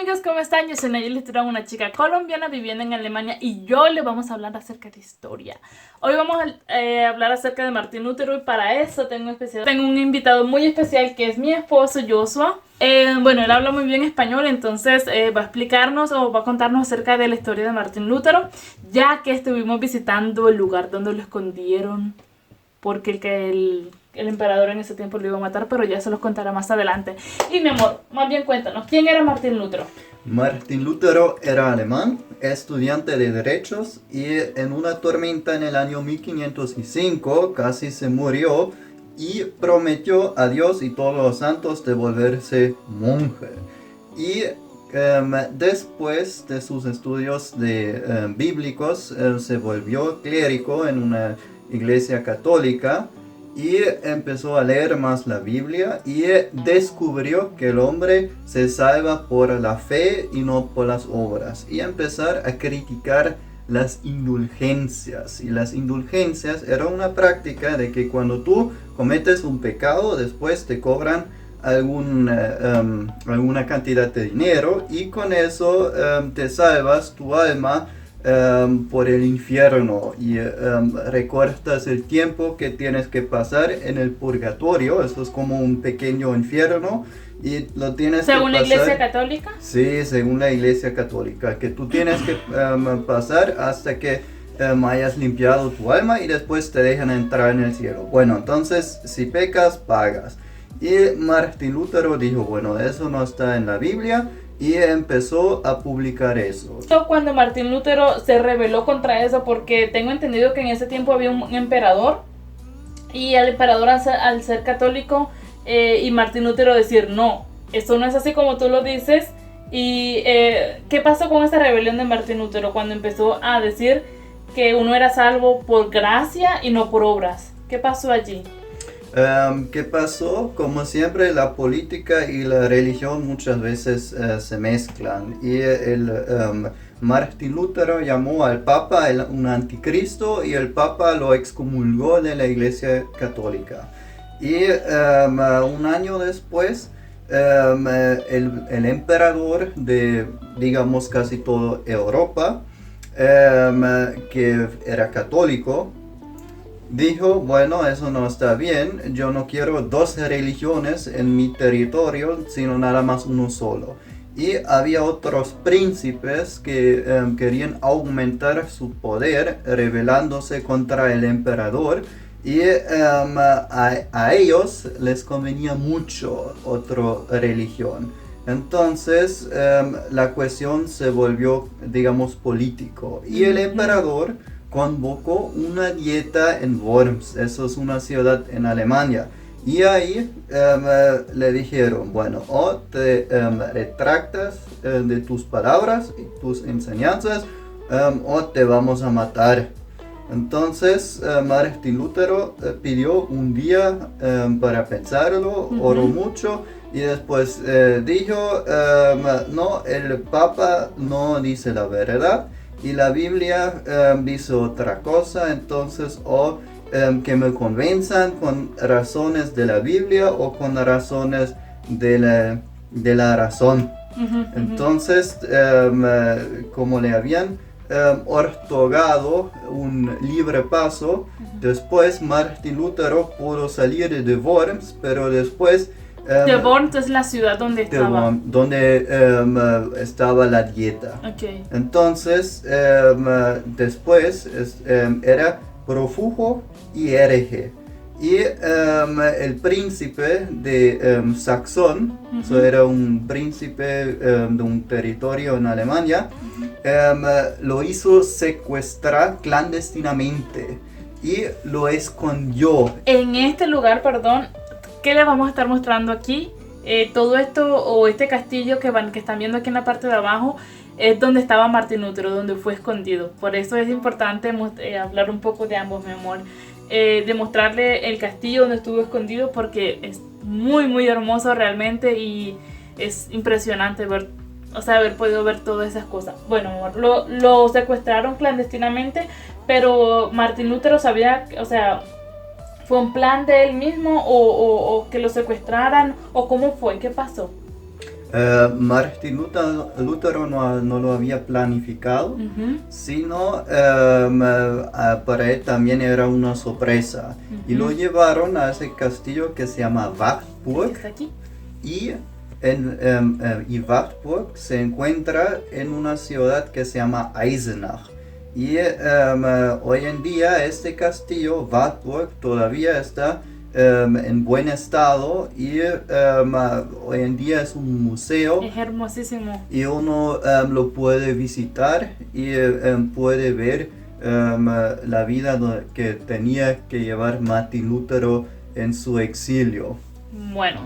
amigos, ¿cómo están? Yo soy Nayeli Turán, una chica colombiana viviendo en Alemania y yo les vamos a hablar acerca de historia. Hoy vamos a hablar acerca de Martín Lutero y para eso tengo un invitado muy especial que es mi esposo Joshua. Bueno, él habla muy bien español, entonces va a explicarnos o va a contarnos acerca de la historia de Martín Lutero, ya que estuvimos visitando el lugar donde lo escondieron porque el emperador en ese tiempo lo iba a matar, pero ya se los contará más adelante. Y mi amor, más bien cuéntanos, ¿quién era Martín Lutero? Martín Lutero era alemán, estudiante de derechos y en una tormenta en el año 1505 casi se murió y prometió a Dios y todos los santos de volverse monje. Y después de sus estudios bíblicos se volvió clérigo en una iglesia católica y empezó a leer más la Biblia y descubrió que el hombre se salva por la fe y no por las obras, y empezar a criticar las indulgencias. Y las indulgencias era una práctica de que cuando tú cometes un pecado después te cobran alguna cantidad de dinero y con eso te salvas tu alma por el infierno y recortas el tiempo que tienes que pasar en el purgatorio. Eso es como un pequeño infierno y lo tienes que pasar. ¿Según la iglesia católica? Sí, según la iglesia católica, que tú tienes que pasar hasta que hayas limpiado tu alma y después te dejan entrar en el cielo. Bueno, entonces si pecas, pagas. Y Martín Lutero dijo, bueno, eso no está en la Biblia, y empezó a publicar eso. Cuando Martín Lutero se rebeló contra eso, porque tengo entendido que en ese tiempo había un emperador, y el emperador al ser católico y Martín Lutero decir, no, eso no es así como tú lo dices. Y ¿qué pasó con esa rebelión de Martín Lutero cuando empezó a decir que uno era salvo por gracia y no por obras? ¿Qué pasó allí? ¿Qué pasó? Como siempre, la política y la religión muchas veces se mezclan, y Martín Lutero llamó al Papa un anticristo y el Papa lo excomulgó de la Iglesia Católica. Y un año después, el emperador de, digamos, casi toda Europa, que era católico, dijo, bueno, eso no está bien, yo no quiero dos religiones en mi territorio, sino nada más uno solo. Y había otros príncipes que querían aumentar su poder, rebelándose contra el emperador, y a ellos les convenía mucho otra religión. Entonces la cuestión se volvió, digamos, político, y el emperador convocó una dieta en Worms, eso es una ciudad en Alemania, y ahí le dijeron, bueno, o te retractas de tus palabras y tus enseñanzas, o te vamos a matar. Entonces Martín Lutero pidió un día para pensarlo, oró mucho y después dijo, no, el Papa no dice la verdad y la Biblia dice otra cosa, entonces que me convenzan con razones de la Biblia o con razones de la razón. Entonces, como le habían otorgado un libre paso, después Martín Lutero pudo salir de Worms, pero después de Worms es la ciudad donde estaba. Donde estaba la dieta. Okay. Entonces, después era prófugo y hereje. Y el príncipe de Saxón, era un príncipe de un territorio en Alemania, lo hizo secuestrar clandestinamente y lo escondió. En este lugar, perdón, ¿qué les vamos a estar mostrando aquí? Todo esto o este castillo que están viendo aquí en la parte de abajo es donde estaba Martín Lutero, donde fue escondido. Por eso es importante hablar un poco de ambos, mi amor. De mostrarle el castillo donde estuvo escondido, porque es muy muy hermoso realmente y es impresionante haber podido ver todas esas cosas. Bueno, amor, lo secuestraron clandestinamente, pero Martín Lutero sabía, ¿fue un plan de él mismo o que lo secuestraran? ¿O cómo fue? ¿Qué pasó? Martín Lutero no lo había planificado, Ujú, sino para él también era una sorpresa. Y lo ujú. llevaron a ese castillo que se llama Wartburg. Está aquí. Y, y Wartburg se encuentra en una ciudad que se llama Eisenach. Y hoy en día este castillo, Wartburg, todavía está en buen estado y hoy en día es un museo Es hermosísimo. y uno lo puede visitar y puede ver la vida que tenía que llevar Martín Lutero en su exilio. Bueno.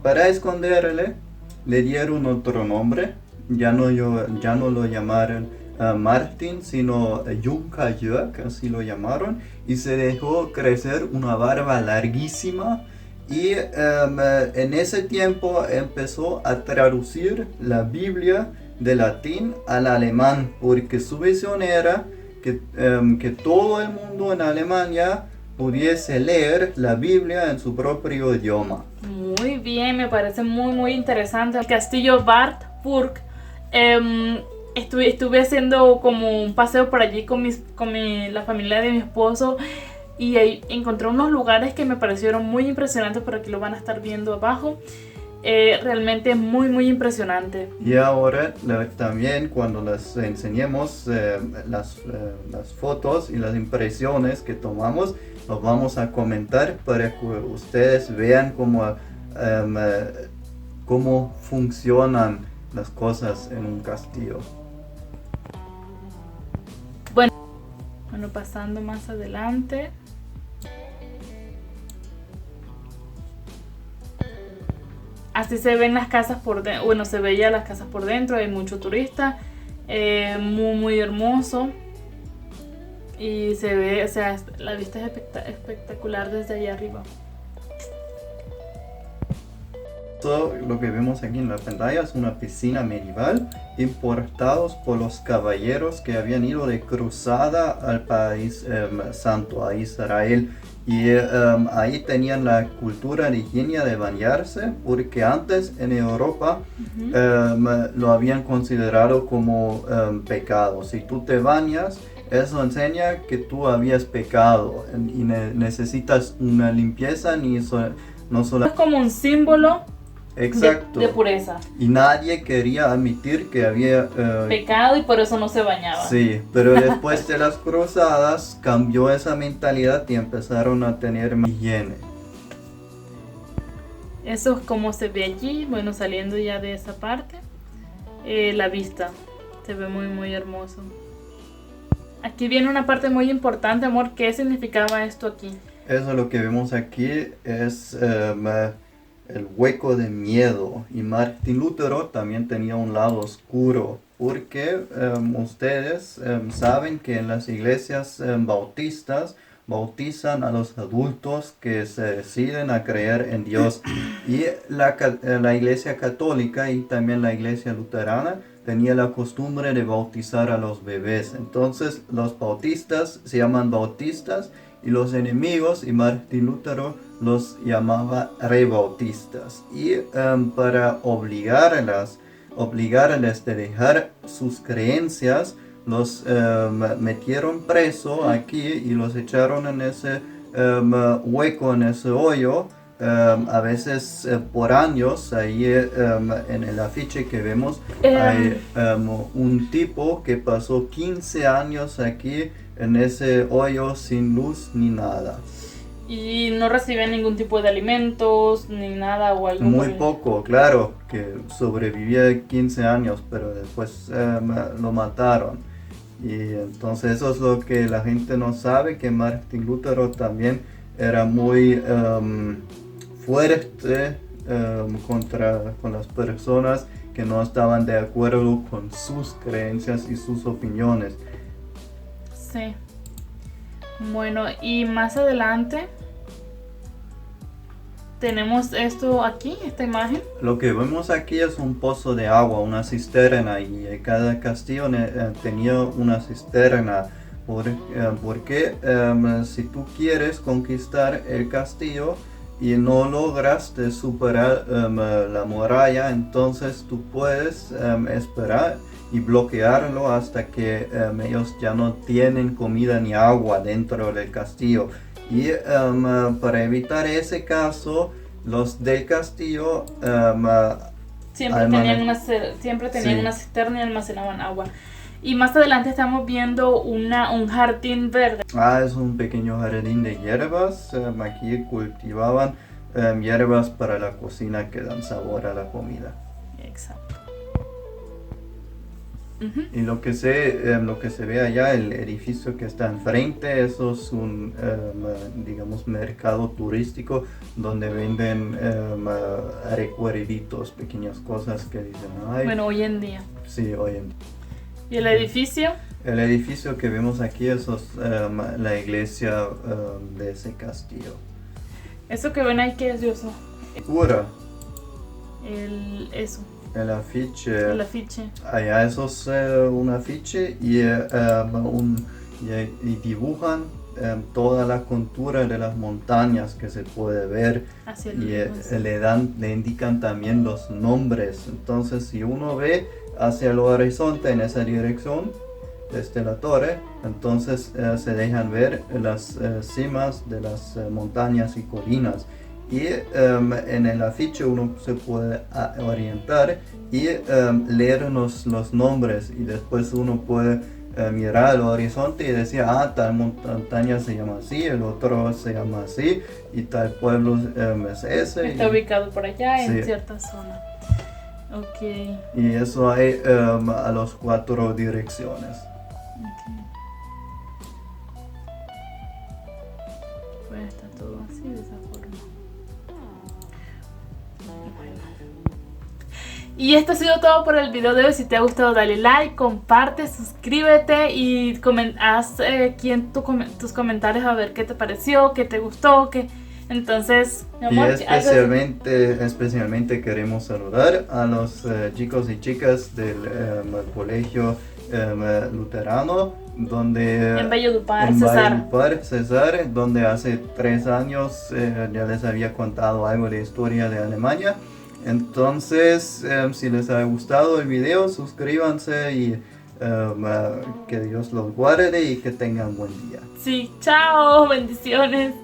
Para esconderle, le dieron otro nombre. Ya no lo llamaron Martin, sino Junker Jörg, así lo llamaron. Y se dejó crecer una barba larguísima. Y en ese tiempo empezó a traducir la Biblia de latín al alemán, porque su visión era que todo el mundo en Alemania pudiese leer la Biblia en su propio idioma. Muy bien, me parece muy interesante. El castillo Wartburg. Estuve haciendo como un paseo por allí con la familia de mi esposo y ahí encontré unos lugares que me parecieron muy impresionantes, por aquí lo van a estar viendo abajo. Realmente muy impresionante. Y ahora también cuando les enseñemos las fotos y las impresiones que tomamos, los vamos a comentar para que ustedes vean cómo funcionan las cosas en un castillo. Bueno, pasando más adelante. Así se ven las casas por dentro. Bueno, se veía las casas por dentro. Hay mucho turista. Muy hermoso. Y se ve, o sea, la vista es espectacular desde allá arriba. Todo lo que vemos aquí en la pantalla es una piscina medieval importados por los caballeros que habían ido de cruzada al país santo, a Israel. Y ahí tenían la cultura de higiene de bañarse, porque antes en Europa lo habían considerado como pecado. Si tú te bañas, eso enseña que tú habías pecado y necesitas una limpieza, no solo... Es como un símbolo Exacto. de pureza. Y nadie quería admitir que había pecado y por eso no se bañaba. Sí, pero después de las cruzadas cambió esa mentalidad y empezaron a tener más higiene. Eso es como se ve allí, bueno, saliendo ya de esa parte. La vista se ve muy hermoso. Aquí viene una parte muy importante, amor. ¿Qué significaba esto aquí? Eso lo que vemos aquí es el hueco de miedo. Y Martín Lutero también tenía un lado oscuro, porque ustedes saben que en las iglesias bautistas bautizan a los adultos que se deciden a creer en Dios. Y la iglesia católica y también la iglesia luterana tenía la costumbre de bautizar a los bebés. Entonces los bautistas se llaman bautistas y los enemigos, y Martín Lutero los llamaba rebautistas. Y para obligarles de dejar sus creencias, los metieron preso aquí y los echaron en ese hueco, en ese hoyo. A veces por años, ahí en el afiche que vemos, hay un tipo que pasó 15 años aquí en ese hoyo sin luz ni nada. Y no recibían ningún tipo de alimentos ni nada o algo. Muy poco, claro, que sobrevivía 15 años, pero después lo mataron. Y entonces eso es lo que la gente no sabe, que Martín Lutero también era muy fuerte con las personas que no estaban de acuerdo con sus creencias y sus opiniones. Sí. Bueno, y más adelante tenemos esto aquí, esta imagen. Lo que vemos aquí es un pozo de agua, una cisterna, y cada castillo tenía una cisterna. Porque si tú quieres conquistar el castillo y no lograste superar la muralla, entonces tú puedes esperar y bloquearlo hasta que ellos ya no tienen comida ni agua dentro del castillo. Y para evitar ese caso, los del castillo siempre tenían sí. una cisterna y almacenaban agua. Y más adelante estamos viendo un jardín verde. Es un pequeño jardín de hierbas. Aquí cultivaban hierbas para la cocina que dan sabor a la comida. Exacto. Y lo que se ve allá, el edificio que está enfrente, eso es un, digamos, mercado turístico donde venden recuerditos, pequeñas cosas que dicen, ay. Bueno, hoy en día. Sí, hoy en día. ¿Y el edificio? El edificio que vemos aquí, eso es la iglesia de ese castillo. Eso que ven ahí, ¿qué es eso? Cura. Eso. El afiche. El afiche. Allá eso es un afiche y dibujan toda la contura de las montañas que se puede ver y le indican también los nombres. Entonces si uno ve hacia el horizonte en esa dirección desde la torre, entonces se dejan ver las cimas de las montañas y colinas. Y en el afiche uno se puede orientar y leer los nombres, y después uno puede mirar al horizonte y decir, tal montaña se llama así, el otro se llama así, y tal pueblo es ese. Está ubicado por allá, sí, en cierta zona. Okay. Y eso hay a las 4 direcciones. Okay. Pues está todo así, de esa forma. Y esto ha sido todo por el video de hoy. Si te ha gustado, dale like, comparte, suscríbete y haz aquí en tus comentarios a ver qué te pareció, qué te gustó, Entonces, mi amor, y especialmente queremos saludar a los chicos y chicas del colegio luterano, donde en Valledupar, Cesar, donde hace 3 años ya les había contado algo de historia de Alemania. Entonces, si les ha gustado el video, suscríbanse y que Dios los guarde y que tengan buen día. Sí, chao, bendiciones.